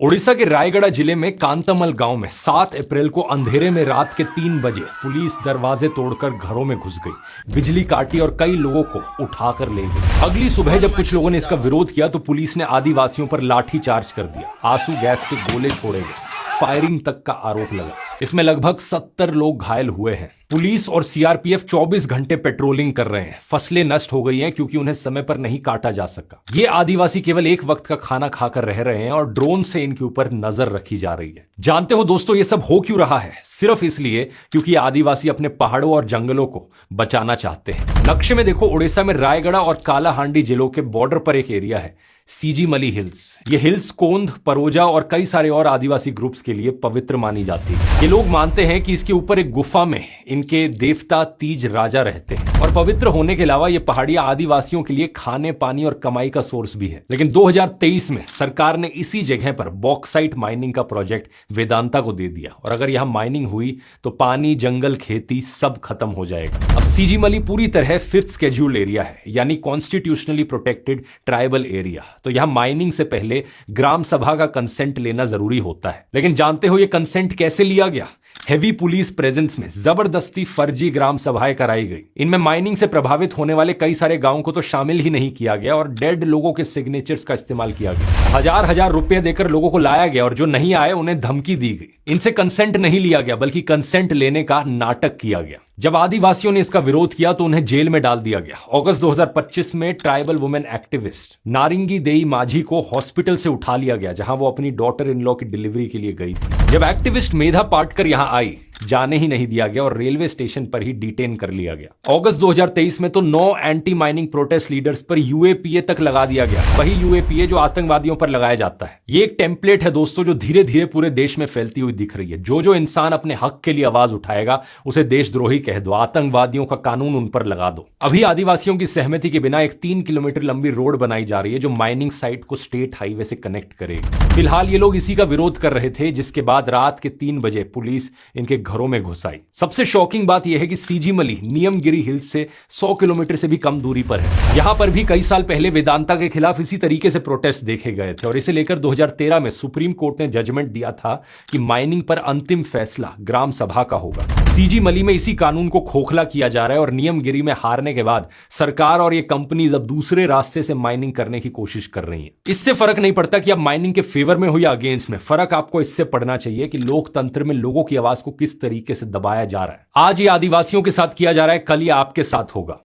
ओडिशा के रायगढ़ जिले में कांतामल गांव में 7 अप्रैल को अंधेरे में रात के 3 बजे पुलिस दरवाजे तोड़कर घरों में घुस गई, बिजली काटी और कई लोगों को उठाकर ले गई। अगली सुबह जब कुछ लोगों ने इसका विरोध किया तो पुलिस ने आदिवासियों पर लाठी चार्ज कर दिया, आंसू गैस के गोले छोड़े गए, फायरिंग तक का आरोप लगा। इसमें लगभग 70 लोग घायल हुए हैं। पुलिस और सीआरपीएफ 24 घंटे पेट्रोलिंग कर रहे हैं। फसलें नष्ट हो गई हैं क्योंकि उन्हें समय पर नहीं काटा जा सका। ये आदिवासी केवल एक वक्त का खाना खाकर रह रहे हैं और ड्रोन से इनके ऊपर नजर रखी जा रही है। जानते हो दोस्तों, ये सब हो क्यों रहा है? सिर्फ इसलिए क्योंकि आदिवासी अपने पहाड़ों और जंगलों को बचाना चाहते हैं। नक्शे में देखो, उड़ीसा में रायगढ़ और कालाहांडी जिलों के बॉर्डर पर एक एरिया है, सीजीमली हिल्स। ये हिल्स कोंद, परोजा और कई सारे और आदिवासी ग्रुप्स के लिए पवित्र मानी जाती है। ये लोग मानते हैं कि इसके ऊपर एक गुफा में इनके देवता तीज राजा रहते हैं और पवित्र होने के अलावा ये पहाड़ियां आदिवासियों के लिए खाने, पानी और कमाई का सोर्स भी है। लेकिन 2023 में सरकार ने इसी जगह पर बॉक्साइट माइनिंग का प्रोजेक्ट वेदांता को दे दिया और अगर यहां माइनिंग हुई तो पानी, जंगल, खेती सब खत्म हो जाएगा। अब सीजीमली पूरी तरह 5th शेड्यूल्ड एरिया है, यानी कॉन्स्टिट्यूशनली प्रोटेक्टेड ट्राइबल एरिया। तो यहां माइनिंग से पहले ग्राम सभा का कंसेंट लेना जरूरी होता है। लेकिन जानते हो ये कंसेंट कैसे लिया गया? हेवी पुलिस प्रेजेंस में जबरदस्ती फर्जी ग्राम सभाएं कराई गई। इनमें माइनिंग से प्रभावित होने वाले कई सारे गांवों को तो शामिल ही नहीं किया गया और डेड लोगों के सिग्नेचर्स का इस्तेमाल किया गया। हजार रुपए देकर लोगों को लाया गया और जो नहीं आए उन्हें धमकी दी गई। इनसे कंसेंट नहीं लिया गया बल्कि कंसेंट लेने का नाटक किया गया। जब आदिवासियों ने इसका विरोध किया तो उन्हें जेल में डाल दिया गया। अगस्त 2025 में ट्राइबल वुमेन एक्टिविस्ट नारिंगी देई माझी को हॉस्पिटल से उठा लिया गया, जहां वो अपनी डॉटर इन लॉ की डिलीवरी के लिए गई थी। जब एक्टिविस्ट मेधा पाटकर यहां आई, जाने ही नहीं दिया गया और रेलवे स्टेशन पर ही डिटेन कर लिया गया। अगस्त 2023 में तो 9 एंटी माइनिंग प्रोटेस्ट लीडर्स पर यूएपीए तक लगा दिया गया, वही यूएपीए जो आतंकवादियों पर लगाया जाता है। ये एक टेम्पलेट है दोस्तों, जो धीरे धीरे पूरे देश में फैलती हुई दिख रही है। जो इंसान अपने हक के लिए आवाज उठाएगा उसे देशद्रोही कह दो, आतंकवादियों का कानून उन पर लगा दो। अभी आदिवासियों की सहमति के बिना एक 3 किलोमीटर लंबी रोड बनाई जा रही है जो माइनिंग साइट को स्टेट हाईवे से कनेक्ट करेगी। फिलहाल ये लोग इसी का विरोध कर रहे थे, जिसके बाद रात के 3 बजे पुलिस इनके घरों में घुस आई। सबसे शॉकिंग बात यह है कि सीजीमली नियमगिरी हिल्स से 100 किलोमीटर से भी कम दूरी पर है। यहां पर भी कई साल पहले वेदांता के खिलाफ इसी तरीके से प्रोटेस्ट देखे गए थे और इसे लेकर 2013 में सुप्रीम कोर्ट ने जजमेंट दिया था कि माइनिंग पर अंतिम फैसला ग्राम सभा का होगा। सीजीमली में इसी कानून को खोखला किया जा रहा है और नियमगिरी में हारने के बाद सरकार और ये कंपनीज अब दूसरे रास्ते से माइनिंग करने की कोशिश कर रही हैं। इससे फर्क नहीं पड़ता कि आप माइनिंग के फेवर में हो या अगेंस्ट में। फर्क आपको इससे पड़ना चाहिए कि लोकतंत्र में लोगों की आवाज को किस तरीके से दबाया जा रहा है। आज ये आदिवासियों के साथ किया जा रहा है, कल ये आपके साथ होगा।